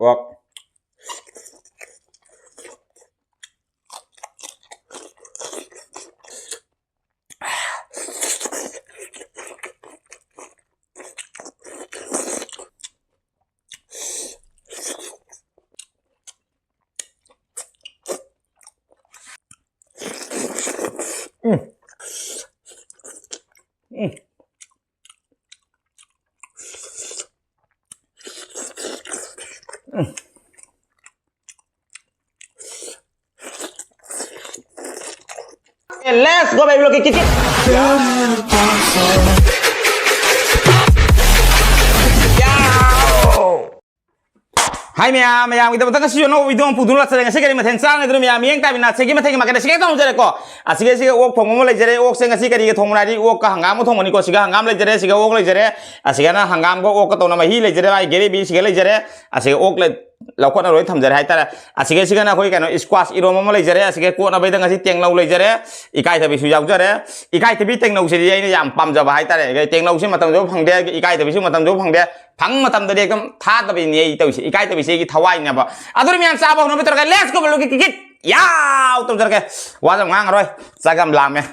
Wak. Let's go babyblogkitkit. Hai maya kita betang kasih jono video pudun lah sedang sekali maten sang itu maya yang tapi nak segi maten makan segi tahu jadi ko asik segi wok pengumum lagi jadi wok segi kari ke thong nari wok ka hanggam thong ni ko segi hanggam lagi jadi segi wok lagi jadi asik na hanggam ko wok ka thong nama hi lagi jadi ay geri bi segi lagi jadi asik wok lagi lakukan roy tham jadi hai tara asik segi na koi kano squash eromba lagi jadi asik ko na betang kasih tengnau lagi jadi EKAITHIBI sujau jadi EKAITHIBI tengnau sih dia ini yang pam jawab hai tara tengnau sih matam jawab hang dia EKAITHIBI sih matam jawab hang dia phang matam dari ekam tha tapi ni itu sih EKAITHIBI sih thawai nya ba adur mi am sa ba no betul kan let's go babyblogkitkit yaw tum jarke wajam ngang roy sagam lam ya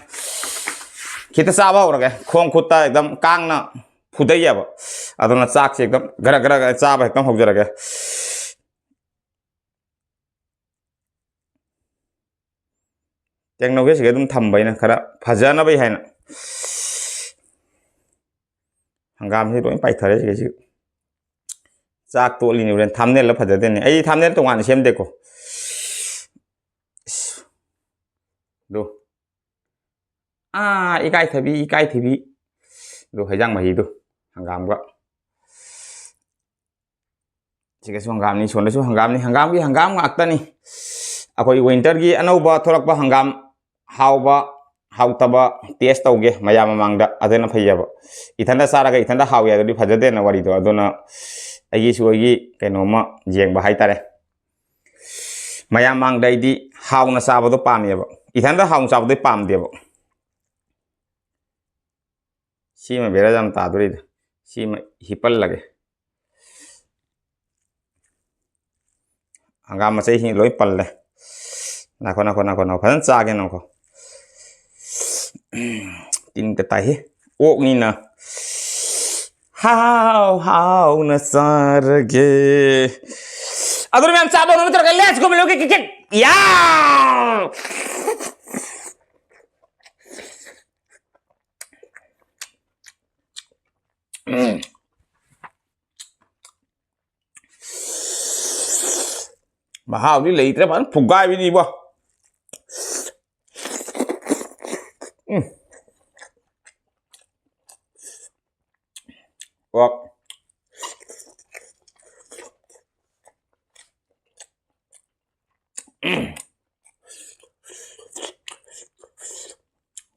kita sa ba roke khong khutta ekdam kang na phudai ya ba aduna chak se ekdam gara gara cha ba ekdam hok jarake tengnau ke sege dum thambai na khara phajana bai haina hangam hi roi pai thare sege chak to lini ren thumbnail la phajade ne ai thumbnail to wan sem de ko do EKAITHIBI do hajang mahi do hangam ga sege su hangam ni sonda su hangam gi hangam ngak ta ni akoi winter gi anauba thorak ba hangam hauba hautaba taste tauge mayam mangda adena phayaba ithanda saraga ithanda hauya do phajade na wari do adona agi suagi kenoma jeng ba haitare mayam mangdai di hauna sabado pamyaba ithanda haung sabado pamdeba sima bera jam ta dori sima hipal lage hangam ma sei hi loi palle nako phan cha ge nako tin ta tai ok ni na how na sarge adur mi am cha ba no betul kan let's go babyblogkitkit yaw mahal đi lấy thế bắn phục gai với đi bo hoặc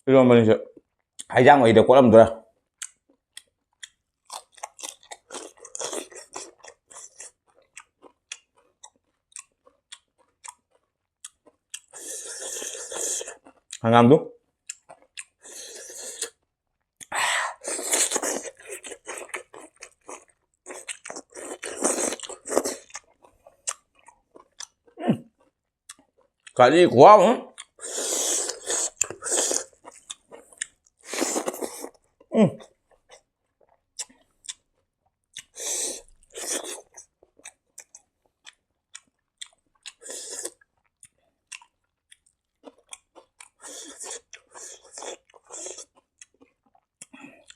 rồi mình sẽ hãy ra ngoài được có làm được hanggam tuh kali kuah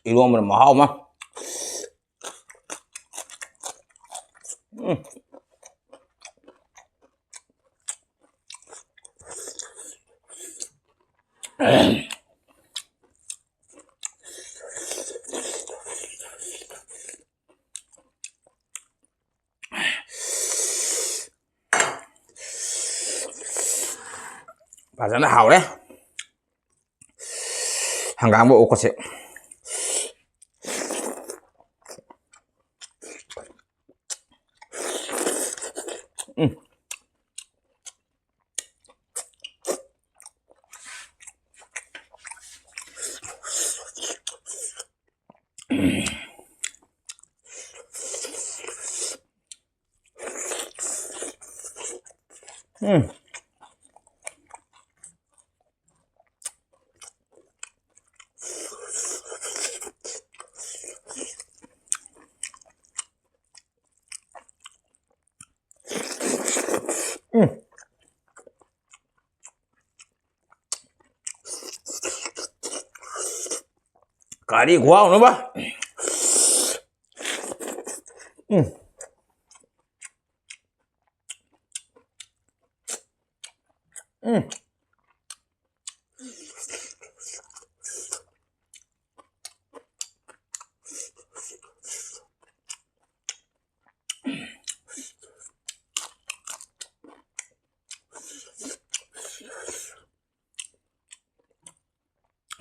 eromba mahal mah và nó hào đấy hàng gạo bộ có sẽ Kari wow nữa ba?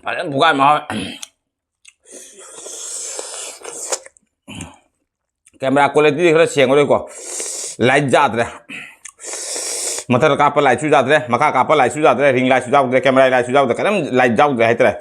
Padahal bukan mau. Camera quality देख रहे शेंगो देखो light जात रहे मतलब copper light सु जात रहे मका कापर लाइट सु जात रहे रिंग लाइट सु जात रहे कैमरा लाइट सु जात रहे करम लाइट जात रहे इतरे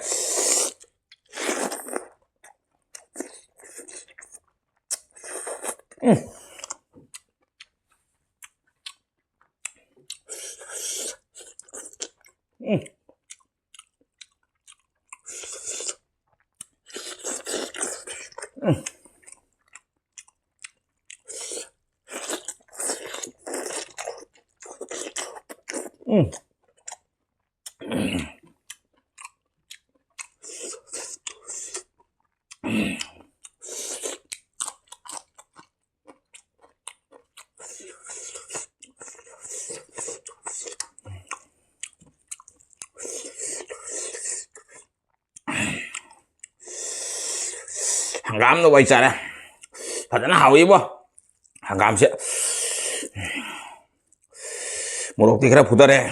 hangam nó quay này thật nó hào ý bo hangam sẽ một lúc thì cái phụ đây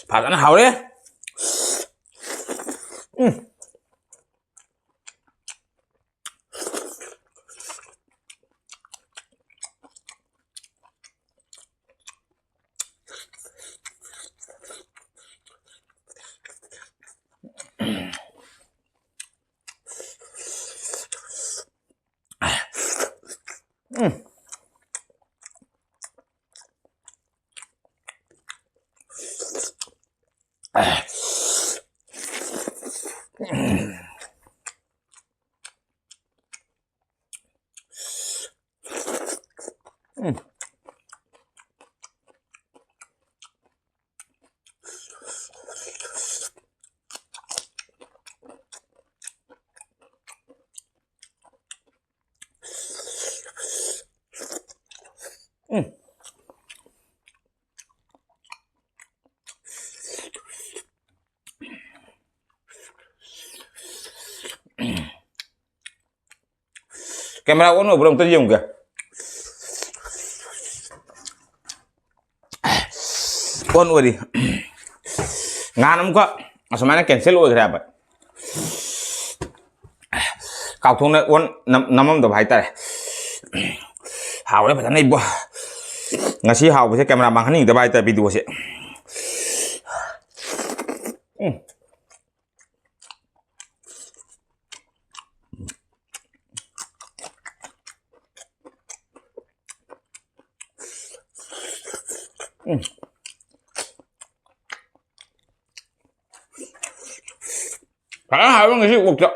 thật nó hào đấy camera uống rồi belum terjun kìa uống rồi đi ngan lắm quá semuanya cancel rồi kìa bạn cào thùng này uống năm tập hai tay hào đấy phải thằng này bua ngasih hào với camera bằng hình tập hai tay video sih Padahal harus ngisi workshop.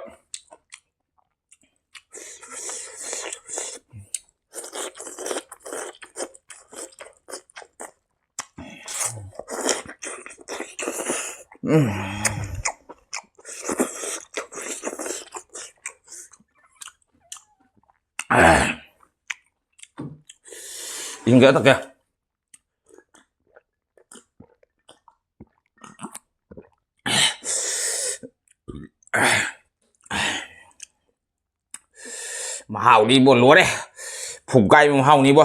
Hingga tak ya. Mahau bo lore fugai mahau ni bo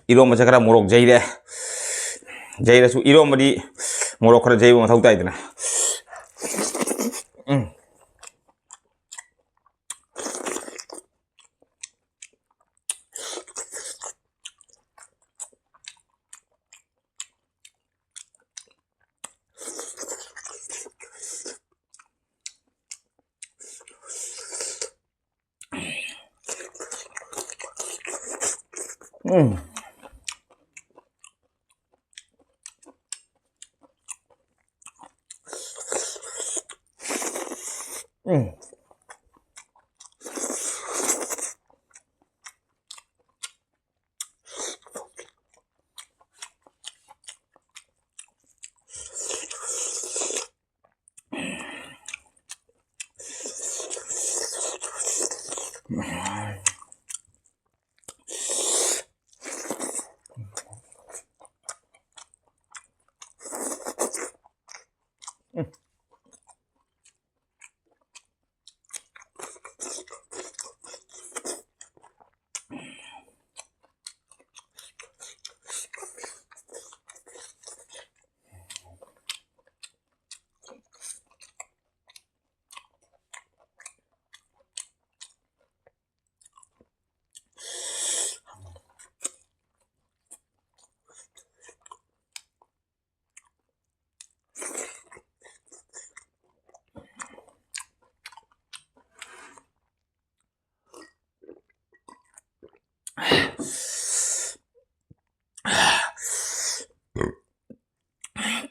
iromba sakara morok jaire su iromba di morok khara jai bo mathau tai dana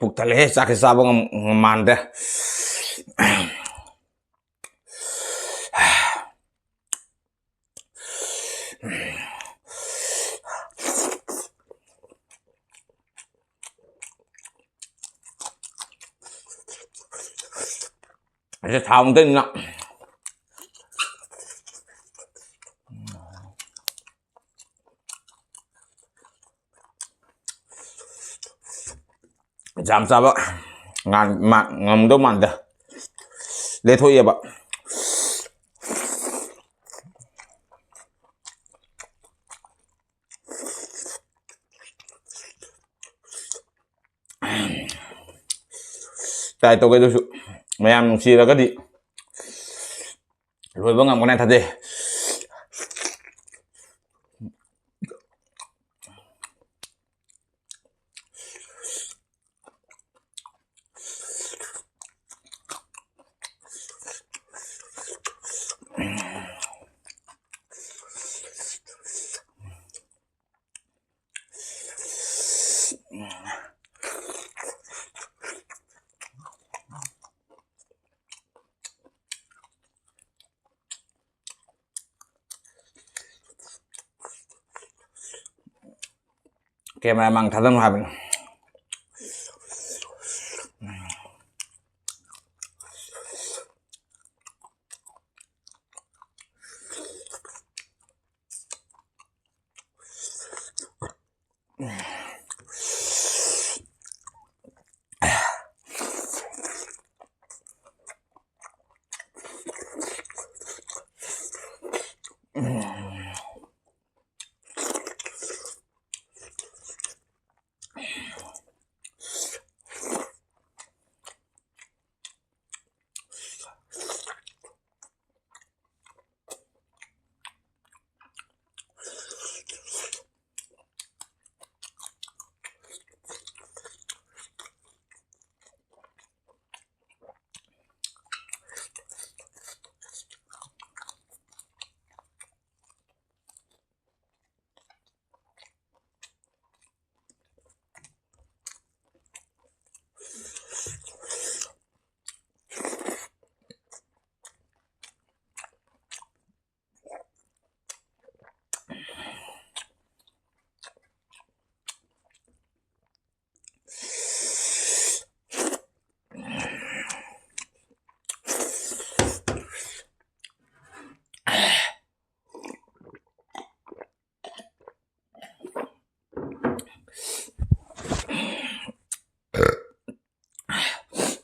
Puktale sakit sabang ngamanda sẽ thông tin nè jam sao ngan ngam do manda le thôi ya ba tại tôi cái tôi mày em chia ra cái gì rồi vẫn ngầm con này thật đi Kayak memang datang habis.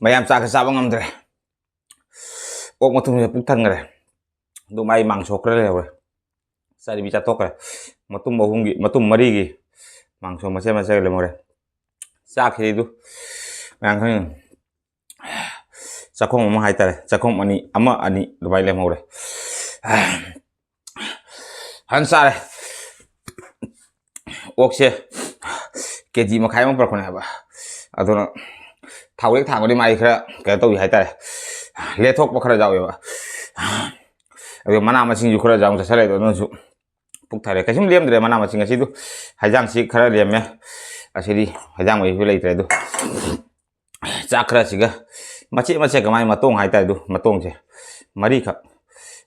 Bayam sa kasabang ngamdre ꯑꯣꯛ ꯃꯇꯨꯝꯁꯦ ꯄꯨꯛ ꯊꯟꯈ꯭ꯔꯦ ꯑꯗꯨ ꯃꯥꯏ ꯃꯥꯡꯁꯣꯛ ꯈꯔ ꯂꯩꯍꯧꯔꯦ ꯆꯥꯗꯕꯤ ꯆꯥꯊꯣꯛꯈ꯭ꯔꯦ ꯃꯇꯨꯝ ꯃꯔꯤꯒꯤ ꯃꯥꯡꯁꯣ ꯃꯆꯦꯠ ꯃꯆꯦꯠ ꯂꯩꯍꯧꯔꯦ ꯆꯥꯛꯁꯤꯗꯤ ꯑꯗꯨ ꯃꯌꯥꯝ ꯈꯪꯉꯤ ꯆꯥꯛꯈꯣꯝ ꯑꯃ ꯍꯥꯏꯇꯥꯔꯦ ꯆꯥꯛꯈꯣꯝ ꯑꯃ ꯑꯅꯤ ꯑꯗꯨꯃꯥꯏꯅ ꯂꯦꯝꯍꯧꯔꯦ ꯐꯖꯅ ꯆꯥꯔꯦ ꯑꯣꯛꯁꯦ KG ꯃꯈꯥꯏ ꯑꯃ ꯄꯨꯔꯛꯄꯅꯦ ꯍꯥꯏꯕ ꯑꯗꯨꯅ ꯊꯥꯎ ꯍꯦꯛ ꯊꯥꯡꯕꯗꯤ ꯃꯥꯏ ꯈꯔ ꯀꯩꯅꯣ ꯇꯧꯋꯤ ꯍꯥꯏꯇꯥꯔꯦ ꯂꯦꯊꯣꯛꯄ ꯈꯔ ꯌꯥꯎꯋꯦꯕ ꯑꯗꯨꯒ ꯃꯅꯥ ꯃꯁꯤꯡꯁꯨ ꯈꯔ ꯌꯥꯎꯅ ꯆꯠꯁꯜꯂꯦ ꯑꯗꯨꯅꯁꯨ ꯄꯨꯛ ꯊꯥꯔꯦ ꯀꯩꯁꯨꯝ ꯂꯦꯝꯗ꯭ꯔꯦ ꯃꯅꯥ ꯃꯁꯤꯡ ꯑꯁꯤꯗꯨ ꯍꯩꯖꯥꯡꯁꯤ ꯈꯔ ꯂꯦꯝꯃꯦ ꯑꯁꯤꯗꯤ ꯍꯩꯖꯥꯡ ꯃꯍꯤꯁꯨ ꯂꯩꯇ꯭ꯔꯦ ꯑꯗꯨ ꯆꯥꯛ ꯈꯔꯁꯤꯒ ꯃꯆꯦꯠ ꯃꯆꯦꯠ ꯀꯃꯥꯏꯅ ꯃꯇꯣꯡ ꯍꯥꯏꯇꯥꯔꯦ ꯑꯗꯨ ꯃꯇꯣꯡꯁꯦ ꯃꯔꯤꯈꯛ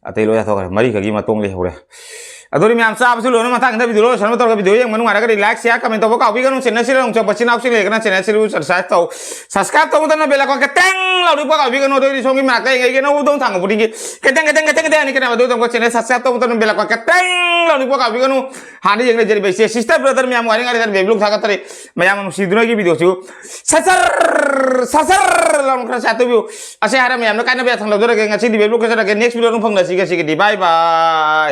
ꯑꯇꯩ ꯂꯣꯏ ꯆꯥꯊꯣꯛꯈ꯭ꯔꯦ ꯃꯔꯤꯈꯛꯀꯤ ꯃꯇꯣꯡ ꯂꯩꯍꯧꯔꯦ ꯑꯗꯨꯗꯤ ꯃꯌꯥꯝ ꯆꯥꯕꯁꯨ ꯂꯣꯏꯅ ꯃꯊꯪꯗ ꯚꯤꯗꯤꯑꯣ ꯂꯣꯏꯁꯟꯕ ꯇꯧꯔꯒ ꯚꯤꯗꯤꯑꯣ ꯌꯦꯡꯕ ꯅꯨꯡꯉꯥꯏꯔꯒꯗꯤ ꯂꯥꯏꯛ ꯁꯤꯌꯥꯔ ꯀꯃꯦꯟ ꯇꯧꯕ ꯀꯥꯎꯕꯤꯒꯅꯨ ꯆꯦꯅꯦꯜꯁꯤꯗ ꯅꯣꯡꯆꯠꯄ ꯆꯤꯟꯅꯥꯎꯁꯤ ꯂꯩꯔꯒꯅ ꯆꯦꯅꯦꯜꯁꯤꯕꯨ ꯁꯕꯁꯀ꯭ꯔꯥꯏꯕ ꯇꯧꯕꯗꯅ ꯕꯦꯜ ꯑꯥꯏꯀꯣꯟ ꯈꯤꯇꯪ ꯂꯥꯎꯔꯤꯕ ꯀꯥꯎꯕꯤꯒꯅꯨ ꯑꯗꯨꯗꯤ ꯁꯣꯝꯒꯤ ꯃꯅꯥꯛꯇ ꯌꯦꯡꯉꯩꯒꯤ ꯅꯧꯗꯧ ꯊꯥꯡꯕ ꯈꯨꯗꯤꯡꯒꯤ ꯈꯤꯇꯪ ꯑꯅꯤ ꯀꯩꯅꯣ ꯑꯗꯨ ꯇꯧꯕ ꯆꯦꯅꯦꯜ ꯁꯕꯁꯀ꯭ꯔꯥꯏꯕ ꯇꯧꯕꯗꯅ ꯕꯦꯜ ꯑꯥꯏꯀꯣꯟ ꯈꯤꯇꯪ ꯂꯥꯎꯔꯤꯕ ꯀꯥꯎꯕꯤꯒꯅꯨ ꯍꯥꯟꯅ ꯌꯦꯡꯅꯖꯔꯤꯕ ꯏꯆꯦ ꯁꯤꯁꯇꯔ ꯕ꯭ꯔꯗꯔ ꯃꯌꯥꯝ ꯋꯥꯔꯤꯉꯩꯗ ꯕꯦꯕ꯭ꯂꯣꯛ ꯊꯥꯒꯠꯇꯔꯤ ꯃꯌꯥꯝ ꯅꯨꯡꯁꯤꯗꯨꯅꯒꯤ ꯚꯤꯗꯤꯑꯣꯁꯤꯕꯨ ꯁꯁꯔ ꯂꯥꯎꯅ ꯈꯔ ꯆꯥꯠꯇꯕꯤꯌꯨ ꯑꯁꯤ ꯍꯥꯏꯔ ꯃꯌꯥꯝꯅ ꯀꯥꯏꯅꯕ ꯌꯥꯊꯪ ꯂꯧꯖꯔꯒꯦ ꯉꯁꯤꯗꯤ ꯕꯦꯕ꯭ꯂꯣꯛ ꯈꯔ ꯆꯠꯂꯒꯦ next ꯚꯤꯗꯤꯑꯣ ꯑꯗꯨꯝ ꯐꯪꯅꯁꯤ ꯉꯁꯤꯒꯤꯗꯤ ꯕꯥꯏ ꯕꯥꯏ